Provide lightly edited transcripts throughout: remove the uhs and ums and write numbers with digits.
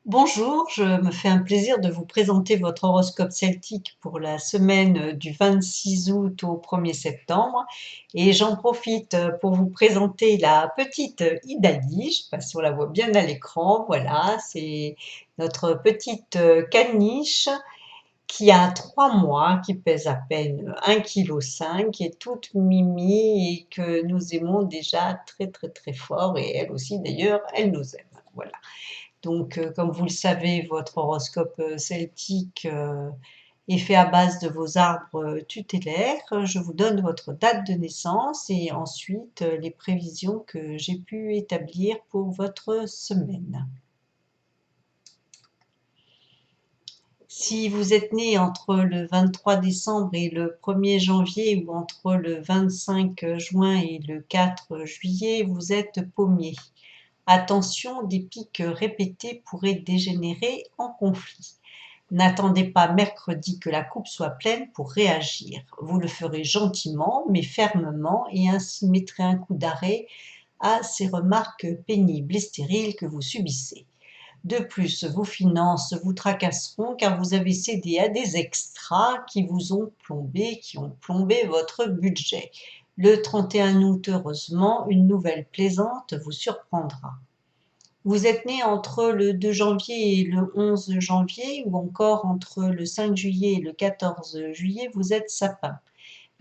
Bonjour, je me fais un plaisir de vous présenter votre horoscope celtique pour la semaine du 26 août au 1er septembre. Et j'en profite pour vous présenter la petite Idali. Je ne sais pas si on la voit bien à l'écran. Voilà, c'est notre petite caniche qui a 3 mois, qui pèse à peine 1,5 kg, qui est toute mimi et que nous aimons déjà très très très fort. Et elle aussi d'ailleurs, elle nous aime. Voilà. Donc, comme vous le savez, votre horoscope celtique est fait à base de vos arbres tutélaires. Je vous donne votre date de naissance et ensuite les prévisions que j'ai pu établir pour votre semaine. Si vous êtes né entre le 23 décembre et le 1er janvier ou entre le 25 juin et le 4 juillet, vous êtes pommier. Attention, des pics répétés pourraient dégénérer en conflit. N'attendez pas mercredi que la coupe soit pleine pour réagir. Vous le ferez gentiment mais fermement et ainsi mettrez un coup d'arrêt à ces remarques pénibles et stériles que vous subissez. De plus, vos finances vous tracasseront car vous avez cédé à des extras qui ont plombé votre budget. Le 31 août, heureusement, une nouvelle plaisante vous surprendra. Vous êtes né entre le 2 janvier et le 11 janvier ou encore entre le 5 juillet et le 14 juillet, vous êtes sapin.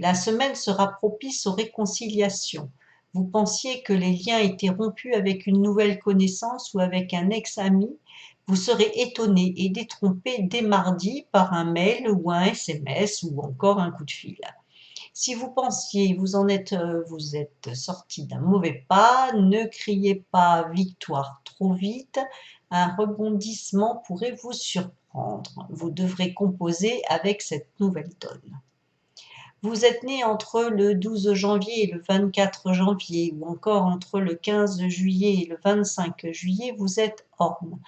La semaine sera propice aux réconciliations. Vous pensiez que les liens étaient rompus avec une nouvelle connaissance ou avec un ex-ami. Vous serez étonné et détrompé dès mardi par un mail ou un SMS ou encore un coup de fil. Si vous pensiez vous êtes sorti d'un mauvais pas, ne criez pas victoire trop vite, un rebondissement pourrait vous surprendre. Vous devrez composer avec cette nouvelle donne. Vous êtes né entre le 12 janvier et le 24 janvier ou encore entre le 15 juillet et le 25 juillet, vous êtes orme.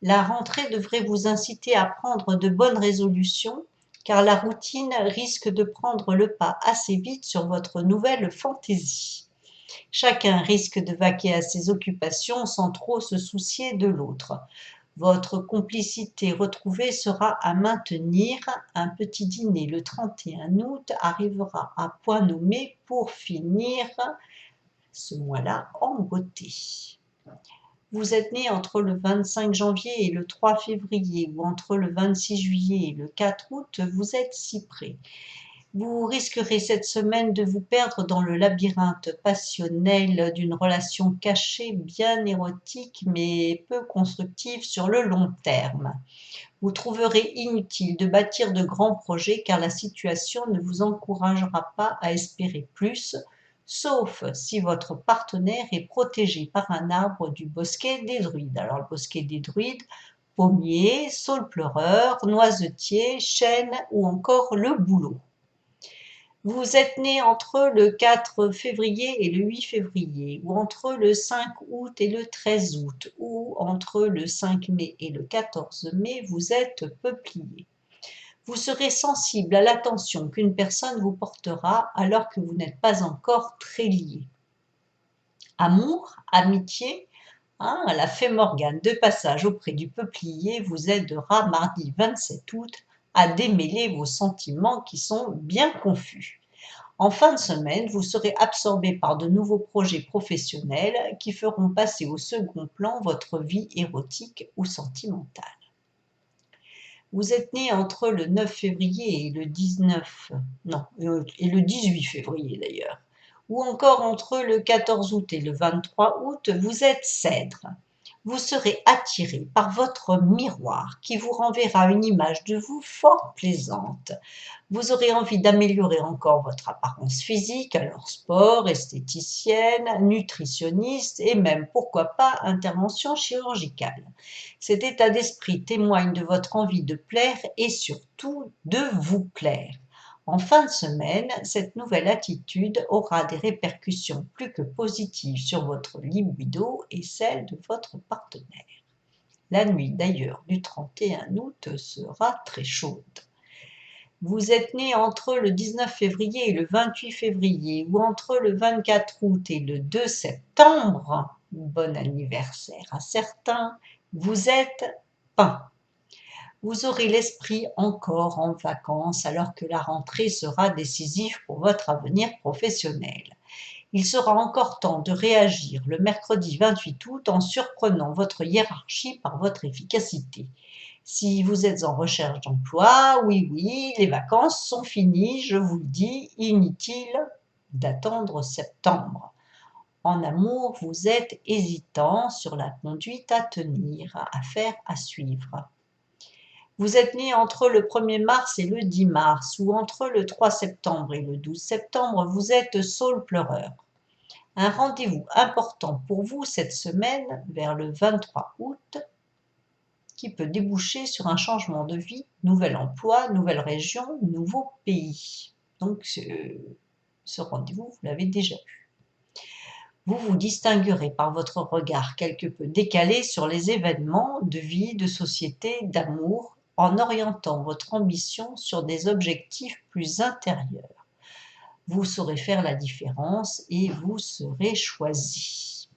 La rentrée devrait vous inciter à prendre de bonnes résolutions car la routine risque de prendre le pas assez vite sur votre nouvelle fantaisie. Chacun risque de vaquer à ses occupations sans trop se soucier de l'autre. Votre complicité retrouvée sera à maintenir. Un petit dîner le 31 août arrivera à point nommé pour finir ce mois-là en beauté. Vous êtes né entre le 25 janvier et le 3 février ou entre le 26 juillet et le 4 août, vous êtes cyprès. Vous risquerez cette semaine de vous perdre dans le labyrinthe passionnel d'une relation cachée, bien érotique mais peu constructive sur le long terme. Vous trouverez inutile de bâtir de grands projets car la situation ne vous encouragera pas à espérer plus, sauf si votre partenaire est protégé par un arbre du bosquet des druides. Alors le bosquet des druides, pommier, saule pleureur, noisetier, chêne ou encore le bouleau. Vous êtes né entre le 4 février et le 8 février, ou entre le 5 août et le 13 août, ou entre le 5 mai et le 14 mai, vous êtes peuplier. Vous serez sensible à l'attention qu'une personne vous portera alors que vous n'êtes pas encore très lié. Amour, amitié, la fée Morgane de passage auprès du peuplier vous aidera mardi 27 août à démêler vos sentiments qui sont bien confus. En fin de semaine, vous serez absorbé par de nouveaux projets professionnels qui feront passer au second plan votre vie érotique ou sentimentale. Vous êtes né entre le 9 février et le 18 février d'ailleurs, ou encore entre le 14 août et le 23 août, vous êtes cèdre. Vous serez attiré par votre miroir qui vous renverra une image de vous fort plaisante. Vous aurez envie d'améliorer encore votre apparence physique, alors sport, esthéticienne, nutritionniste et même, pourquoi pas, intervention chirurgicale. Cet état d'esprit témoigne de votre envie de plaire et surtout de vous plaire. En fin de semaine, cette nouvelle attitude aura des répercussions plus que positives sur votre libido et celle de votre partenaire. La nuit d'ailleurs du 31 août sera très chaude. Vous êtes né entre le 19 février et le 28 février ou entre le 24 août et le 2 septembre, bon anniversaire à certains, vous êtes pain. Vous aurez l'esprit encore en vacances alors que la rentrée sera décisive pour votre avenir professionnel. Il sera encore temps de réagir le mercredi 28 août en surprenant votre hiérarchie par votre efficacité. Si vous êtes en recherche d'emploi, oui, les vacances sont finies, je vous le dis, inutile d'attendre septembre. En amour, vous êtes hésitant sur la conduite à tenir, affaire à suivre. Vous êtes né entre le 1er mars et le 10 mars, ou entre le 3 septembre et le 12 septembre, vous êtes saule pleureur. Un rendez-vous important pour vous cette semaine, vers le 23 août, qui peut déboucher sur un changement de vie, nouvel emploi, nouvelle région, nouveau pays. Donc ce rendez-vous, vous l'avez déjà eu. Vous vous distinguerez par votre regard quelque peu décalé sur les événements de vie, de société, d'amour, en orientant votre ambition sur des objectifs plus intérieurs. Vous saurez faire la différence et vous serez choisi.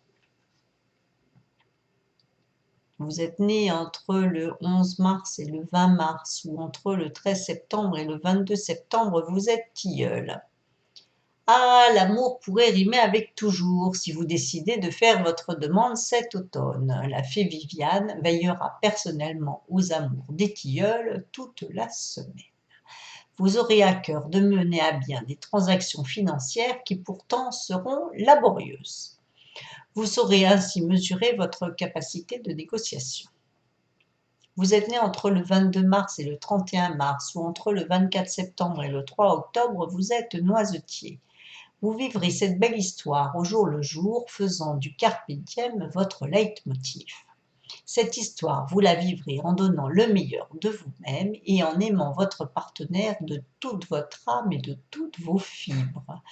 Vous êtes né entre le 11 mars et le 20 mars, ou entre le 13 septembre et le 22 septembre, vous êtes tilleul. Ah, l'amour pourrait rimer avec toujours si vous décidez de faire votre demande cet automne. La fée Viviane veillera personnellement aux amours des tilleuls toute la semaine. Vous aurez à cœur de mener à bien des transactions financières qui pourtant seront laborieuses. Vous saurez ainsi mesurer votre capacité de négociation. Vous êtes né entre le 22 mars et le 31 mars, ou entre le 24 septembre et le 3 octobre, vous êtes noisetier. Vous vivrez cette belle histoire au jour le jour, faisant du carpe diem votre leitmotiv. Cette histoire, vous la vivrez en donnant le meilleur de vous-même et en aimant votre partenaire de toute votre âme et de toutes vos fibres.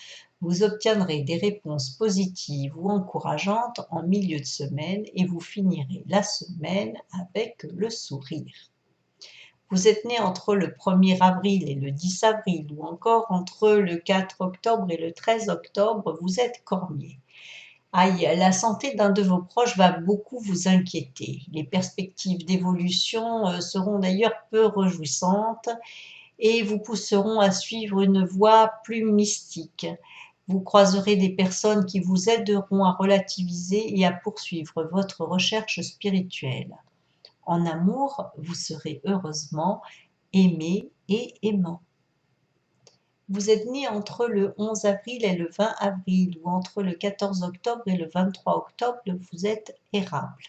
Vous obtiendrez des réponses positives ou encourageantes en milieu de semaine et vous finirez la semaine avec le sourire. Vous êtes né entre le 1er avril et le 10 avril, ou encore entre le 4 octobre et le 13 octobre, vous êtes cormier. Aïe, la santé d'un de vos proches va beaucoup vous inquiéter. Les perspectives d'évolution seront d'ailleurs peu réjouissantes et vous pousseront à suivre une voie plus mystique. Vous croiserez des personnes qui vous aideront à relativiser et à poursuivre votre recherche spirituelle. En amour, vous serez heureusement aimé et aimant. Vous êtes né entre le 11 avril et le 20 avril, ou entre le 14 octobre et le 23 octobre, vous êtes érable.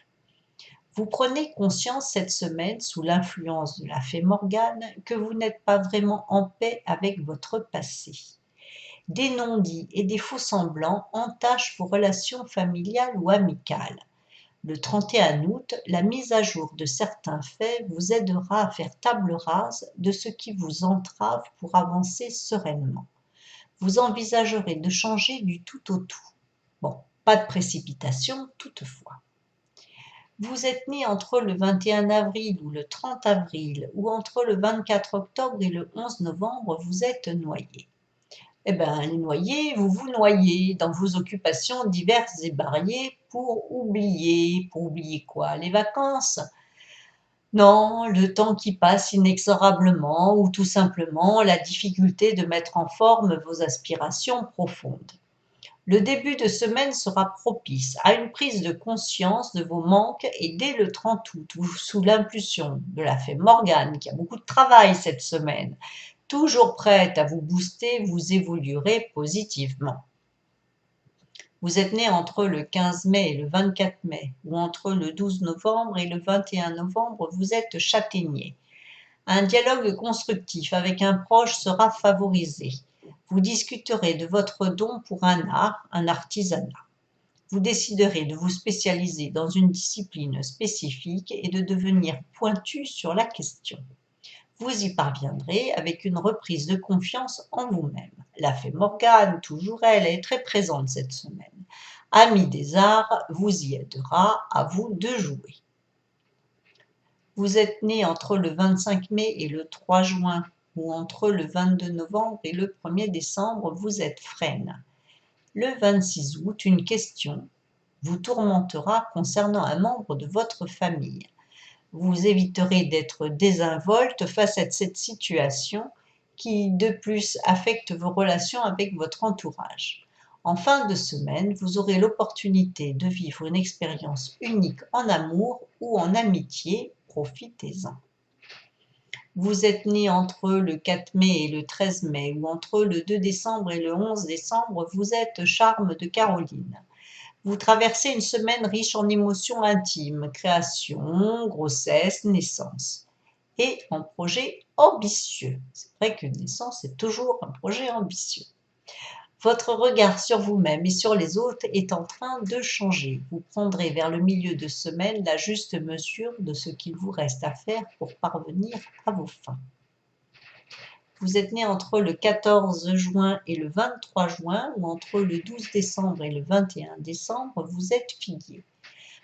Vous prenez conscience cette semaine, sous l'influence de la fée Morgane, que vous n'êtes pas vraiment en paix avec votre passé. Des non-dits et des faux-semblants entachent vos relations familiales ou amicales. Le 31 août, la mise à jour de certains faits vous aidera à faire table rase de ce qui vous entrave pour avancer sereinement. Vous envisagerez de changer du tout au tout. Bon, pas de précipitation toutefois. Vous êtes né entre le 21 avril ou le 30 avril, ou entre le 24 octobre et le 11 novembre, vous êtes noyé. Eh bien, les noyés, vous vous noyez dans vos occupations diverses et variées pour oublier. Pour oublier quoi? Les vacances? Non, le temps qui passe inexorablement ou tout simplement la difficulté de mettre en forme vos aspirations profondes. Le début de semaine sera propice à une prise de conscience de vos manques et dès le 30 août, sous l'impulsion de la fée Morgane qui a beaucoup de travail cette semaine, toujours prête à vous booster, vous évoluerez positivement. Vous êtes né entre le 15 mai et le 24 mai, ou entre le 12 novembre et le 21 novembre, vous êtes châtaignier. Un dialogue constructif avec un proche sera favorisé. Vous discuterez de votre don pour un art, un artisanat. Vous déciderez de vous spécialiser dans une discipline spécifique et de devenir pointu sur la question. Vous y parviendrez avec une reprise de confiance en vous-même. La fée Morgane, toujours elle, est très présente cette semaine. Amie des arts vous y aidera, à vous de jouer. Vous êtes né entre le 25 mai et le 3 juin, ou entre le 22 novembre et le 1er décembre, vous êtes frêne. Le 26 août, une question vous tourmentera concernant un membre de votre famille. Vous éviterez d'être désinvolte face à cette situation qui, de plus, affecte vos relations avec votre entourage. En fin de semaine, vous aurez l'opportunité de vivre une expérience unique en amour ou en amitié. Profitez-en. Vous êtes né entre le 4 mai et le 13 mai ou entre le 2 décembre et le 11 décembre, vous êtes charme de Caroline. Vous traversez une semaine riche en émotions intimes, création, grossesse, naissance et en projets ambitieux. C'est vrai qu'une naissance est toujours un projet ambitieux. Votre regard sur vous-même et sur les autres est en train de changer. Vous prendrez vers le milieu de semaine la juste mesure de ce qu'il vous reste à faire pour parvenir à vos fins. Vous êtes né entre le 14 juin et le 23 juin ou entre le 12 décembre et le 21 décembre, vous êtes figuier.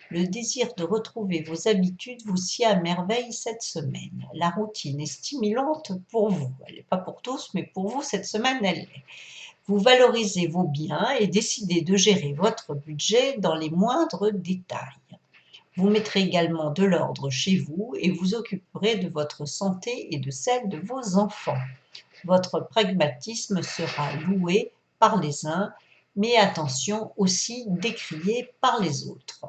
Le désir de retrouver vos habitudes vous sied à merveille cette semaine. La routine est stimulante pour vous. Elle n'est pas pour tous, mais pour vous, cette semaine, elle l'est. Vous valorisez vos biens et décidez de gérer votre budget dans les moindres détails. Vous mettrez également de l'ordre chez vous et vous occuperez de votre santé et de celle de vos enfants. Votre pragmatisme sera loué par les uns, mais attention aussi décrié par les autres.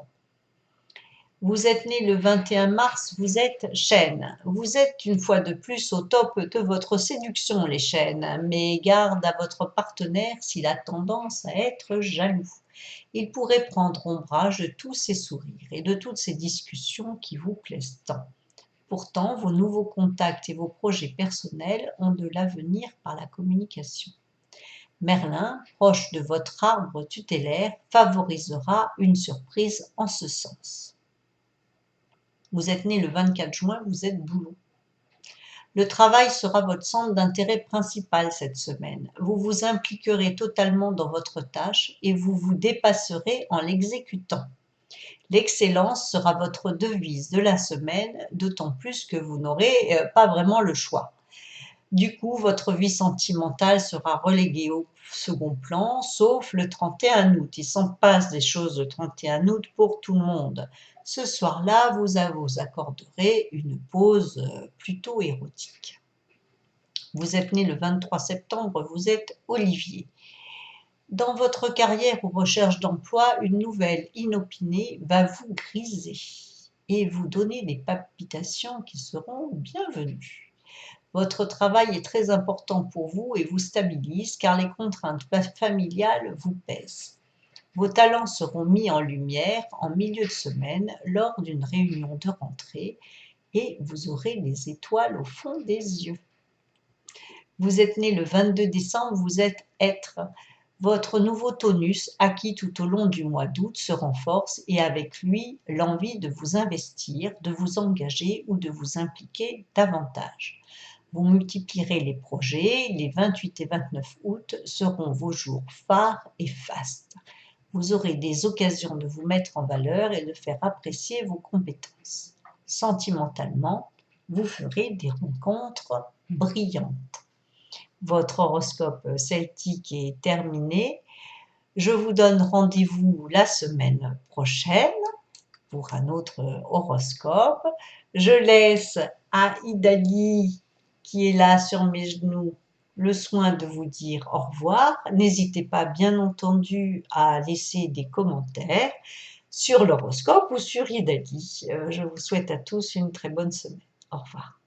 Vous êtes né le 21 mars, vous êtes chêne. Vous êtes une fois de plus au top de votre séduction, les chênes, mais garde à votre partenaire s'il a tendance à être jaloux. Il pourrait prendre ombrage de tous ces sourires et de toutes ces discussions qui vous plaisent tant. Pourtant, vos nouveaux contacts et vos projets personnels ont de l'avenir par la communication. Merlin, proche de votre arbre tutélaire, favorisera une surprise en ce sens. Vous êtes né le 24 juin, vous êtes Bouleau. Le travail sera votre centre d'intérêt principal cette semaine. Vous vous impliquerez totalement dans votre tâche et vous vous dépasserez en l'exécutant. L'excellence sera votre devise de la semaine, d'autant plus que vous n'aurez pas vraiment le choix. Du coup, votre vie sentimentale sera reléguée au second plan, sauf le 31 août. Il s'en passe des choses le 31 août pour tout le monde. Ce soir-là, vous accorderez une pause plutôt érotique. Vous êtes né le 23 septembre, vous êtes Olivier. Dans votre carrière ou recherche d'emploi, une nouvelle inopinée va vous griser et vous donner des palpitations qui seront bienvenues. Votre travail est très important pour vous et vous stabilise car les contraintes familiales vous pèsent. Vos talents seront mis en lumière en milieu de semaine lors d'une réunion de rentrée et vous aurez les étoiles au fond des yeux. Vous êtes né le 22 décembre, vous êtes être. Votre nouveau tonus, acquis tout au long du mois d'août, se renforce et avec lui, l'envie de vous investir, de vous engager ou de vous impliquer davantage. Vous multiplierez les projets, les 28 et 29 août seront vos jours phares et fastes. Vous aurez des occasions de vous mettre en valeur et de faire apprécier vos compétences. Sentimentalement, vous ferez des rencontres brillantes. Votre horoscope celtique est terminé. Je vous donne rendez-vous la semaine prochaine pour un autre horoscope. Je laisse à Idali, qui est là sur mes genoux, le soin de vous dire au revoir. N'hésitez pas, bien entendu, à laisser des commentaires sur l'horoscope ou sur Idali. Je vous souhaite à tous une très bonne semaine. Au revoir.